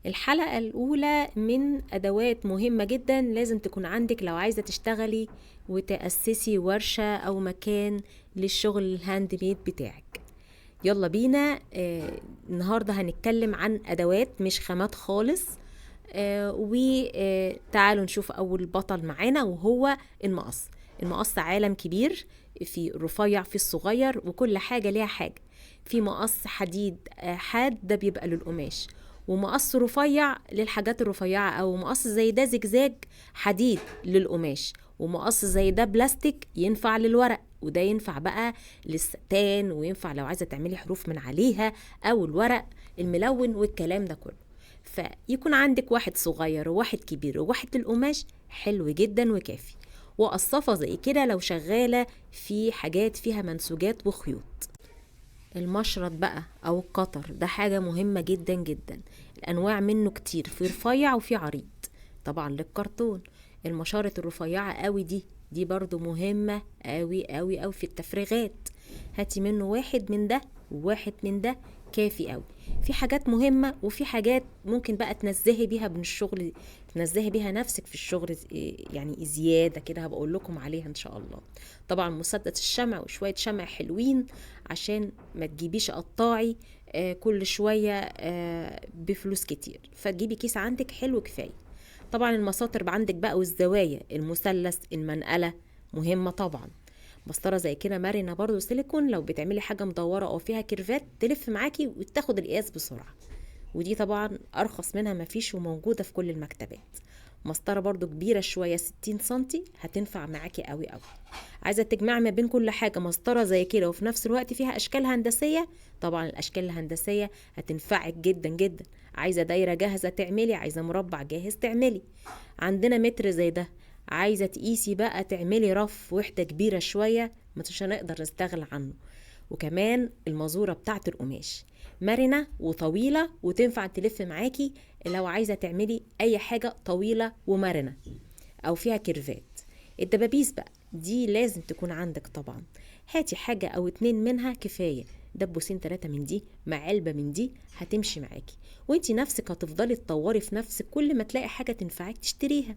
الحلقة الأولى من أدوات مهمة جدا لازم تكون عندك لو عايزة تشتغلي وتأسسي ورشة أو مكان للشغل الهاند ميد بتاعك. يلا بينا. النهاردة هنتكلم عن أدوات مش خامات خالص. وتعالوا نشوف أول بطل معانا وهو المقص. المقص عالم كبير، في الرفيع في الصغير، وكل حاجة ليها حاجة. في مقص حديد حاد ده بيبقى للقماش، ومقص رفيع للحاجات الرفيعة، أو مقص زي ده زجزاج حديد للقماش، ومقص زي ده بلاستيك ينفع للورق، وده ينفع بقى للستان، وينفع لو عايزة تعملي حروف من عليها أو الورق الملون والكلام ده كله. فيكون عندك واحد صغير وواحد كبير وواحد للقماش، حلو جدا وكافي. وقصافة زي كده لو شغالة في حاجات فيها منسوجات وخيوط. المشرط بقى او القطر ده حاجة مهمة جدا جدا. الانواع منه كتير، في رفيع وفي عريض. طبعا للكرتون. المشارط الرفيعة قوي دي برضو مهمة قوي قوي قوي في التفريغات. هاتي منه واحد من ده وواحد من ده، كافي قوي. في حاجات مهمة وفي حاجات ممكن بقى تنزهي بيها من الشغل، تنزهي بيها نفسك في الشغل يعني زيادة كده، هبقول لكم عليها ان شاء الله. طبعا مسدس الشمع وشوية شمع حلوين عشان ما تجيبيش قطاعي كل شوية بفلوس كتير، فتجيبي كيس عندك حلو كفاية. طبعا المساطر عندك بقى والزوايا، المثلث، المنقلة مهمة طبعا. مسطرة زي كده مرنة برضو سيليكون، لو بتعملي حاجة مدورة او فيها كيرفات تلف معاكي وتاخد القياس بسرعة، ودي طبعا ارخص منها مفيش وموجودة في كل المكتبات. مسطرة برضو كبيرة شوية 60 سنتي هتنفع معاكي قوي قوي. عايزة تجمعي ما بين كل حاجة مسطرة زي كده وفي نفس الوقت فيها اشكال هندسية، طبعا الاشكال الهندسية هتنفعك جدا جدا. عايزة دايرة جاهزة تعملي، عايزة مربع جاهز تعملي. عندنا متر زي ده، عايزة تقيسي بقى تعملي رف وحدة كبيرة شوية مش هنقدر نستغل عنه. وكمان المازورة بتاعت القماش مرنة وطويلة وتنفع تلف معاكي لو عايزة تعملي اي حاجة طويلة ومرنة او فيها كيرفات. الدبابيس بقى دي لازم تكون عندك طبعا. هاتي حاجة او اتنين منها كفاية، دبوسين 3 من دي مع علبة من دي هتمشي معاكي، وانتي نفسك هتفضلي تطوري في نفسك، كل ما تلاقي حاجة تنفعك تشتريها.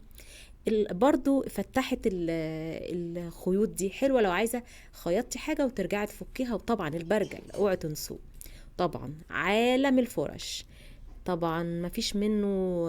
برضو فتحت الخيوط دي حلوة لو عايزة خيطتي حاجة وترجعي تفكيها. وطبعا البرجل اوعي تنسوه. طبعا عالم الفرش طبعا مفيش منه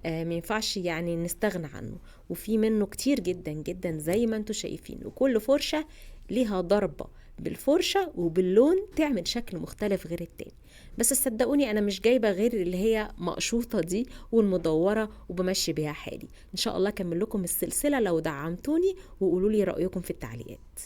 مينفعش يعني نستغنى عنه، وفي منه كتير جدا جدا زي ما انتوا شايفين، وكل فرشة ليها ضربة بالفرشة وباللون تعمل شكل مختلف غير التاني. بس صدقوني انا مش جايبة غير اللي هي مقشوطة دي والمدورة وبمشي بيها حالي. ان شاء الله اكمل لكم السلسلة لو دعمتوني، وقولوا لي رأيكم في التعليقات.